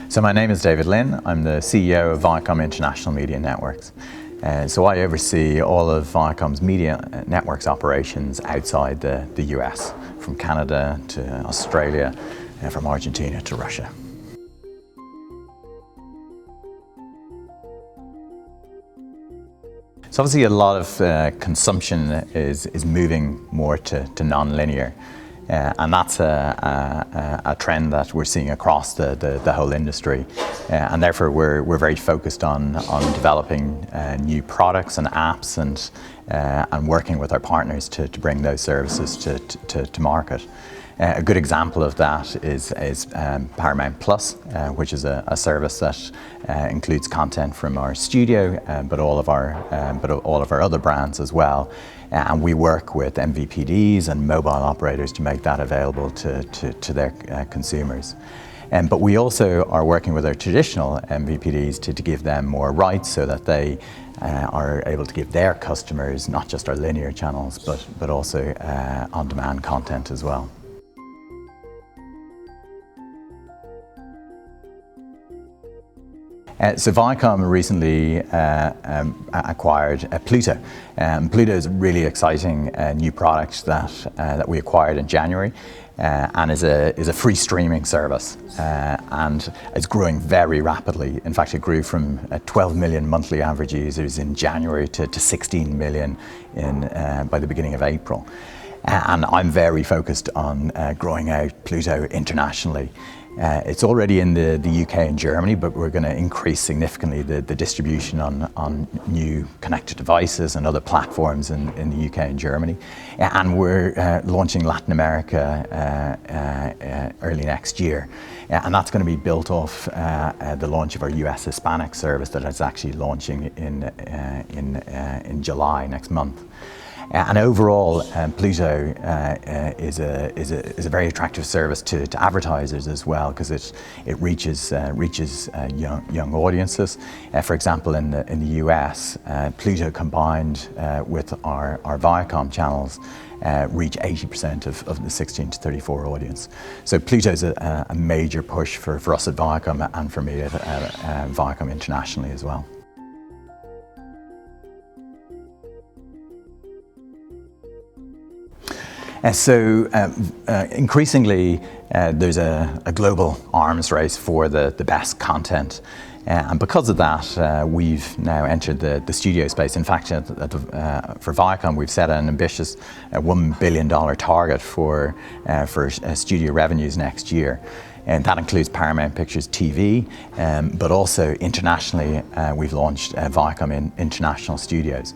So my name is David Lynn. I'm the CEO of Viacom International Media Networks. So I oversee all of Viacom's media networks operations outside the US, from Canada to Australia, and from Argentina to Russia. So obviously a lot of consumption is moving more to non-linear. And that's a trend that we're seeing across the whole industry. And therefore we're very focused on developing new products and apps and working with our partners to bring those services to market. A good example of that is Paramount Plus, which is a service that includes content from our studio, but all of our other brands as well. And we work with MVPDs and mobile operators to make that available to their consumers. But we also are working with our traditional MVPDs to give them more rights so that they are able to give their customers not just our linear channels, but also on-demand content as well. So Viacom recently acquired Pluto. Pluto is a really exciting new product that we acquired in January, and is a free streaming service, and it's growing very rapidly. In fact, it grew from 12 million monthly average users in January to 16 million by the beginning of April. And I'm very focused on growing out Pluto internationally. It's already in the UK and Germany, but we're going to increase significantly the distribution on new connected devices and other platforms in the UK and Germany. And we're launching Latin America early next year. And that's going to be built off the launch of our US Hispanic service that is actually launching in July next month. And overall, Pluto is a very attractive service to advertisers as well, because it reaches young audiences. For example, in the US, Pluto combined with our Viacom channels reach 80% of the 16 to 34 audience. So Pluto is a major push for us at Viacom and for me at Viacom internationally as well. Increasingly, there's a global arms race for the best content. And because of that, we've now entered the studio space. In fact, for Viacom, we've set an ambitious $1 billion target for studio revenues next year. And that includes Paramount Pictures TV, but also internationally, we've launched Viacom International Studios.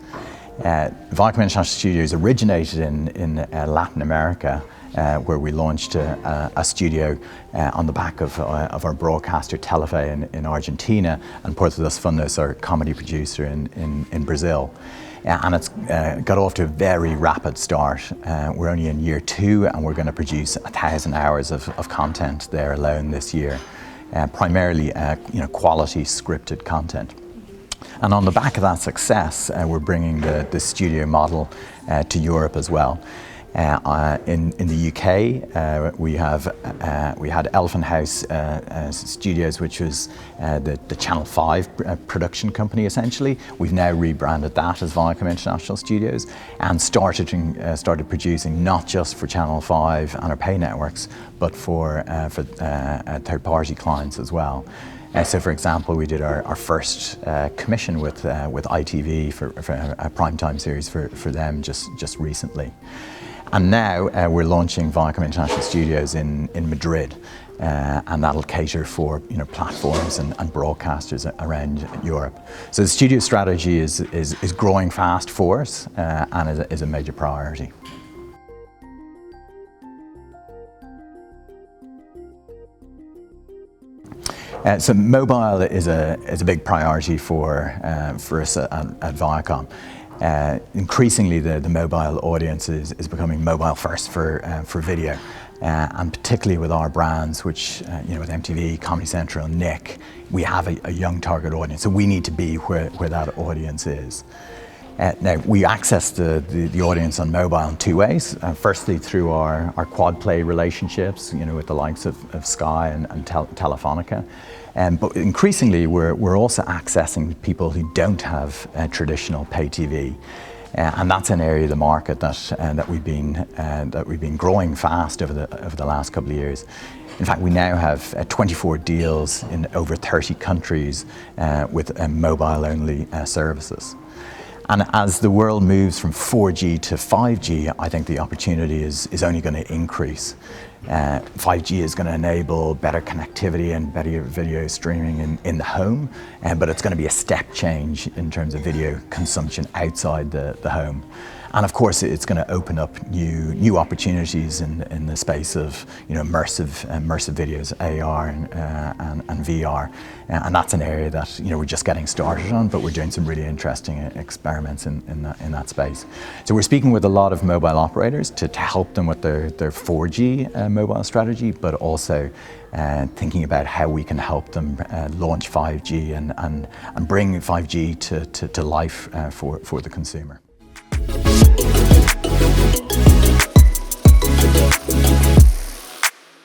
Viacom International Studios originated in Latin America, where we launched a studio on the back of our broadcaster Telefe in Argentina, and Porto dos Fundos, our comedy producer in Brazil. And it's got off to a very rapid start. We're only in year 2, and we're going to produce 1,000 hours of content there alone this year, primarily quality scripted content. And on the back of that success, we're bringing the studio model to Europe as well. In the UK, we had Elephant House Studios, which was the Channel 5 production company essentially. We've now rebranded that as Viacom International Studios and started producing not just for Channel 5 and our pay networks, but for third-party clients as well. So, for example, we did our first commission with ITV for a primetime series for them just recently. And now we're launching Viacom International Studios in Madrid, and that'll cater for platforms and broadcasters around Europe. So the studio strategy is growing fast for us and is a major priority. So mobile is a big priority for us at Viacom. Increasingly, the mobile audience is becoming mobile first for video, and particularly with our brands, which with MTV, Comedy Central, Nick, we have a young target audience. So we need to be where that audience is. Now, we access the audience on mobile in 2 ways. Firstly, through our quad play relationships, with the likes of Sky and Telefonica. But increasingly, we're also accessing people who don't have traditional pay TV. And that's an area of the market that we've been growing fast over the last couple of years. In fact, we now have 24 deals in over 30 countries with mobile-only services. And as the world moves from 4G to 5G, I think the opportunity is only going to increase. 5G is going to enable better connectivity and better video streaming in the home, but it's going to be a step change in terms of video consumption outside the home. And of course, it's going to open up new opportunities in the space of immersive videos, AR and VR, and that's an area that we're just getting started on, but we're doing some really interesting experiments in that space. So we're speaking with a lot of mobile operators to help them with their 4G mobile strategy, but also thinking about how we can help them launch 5G and bring 5G to life for the consumer.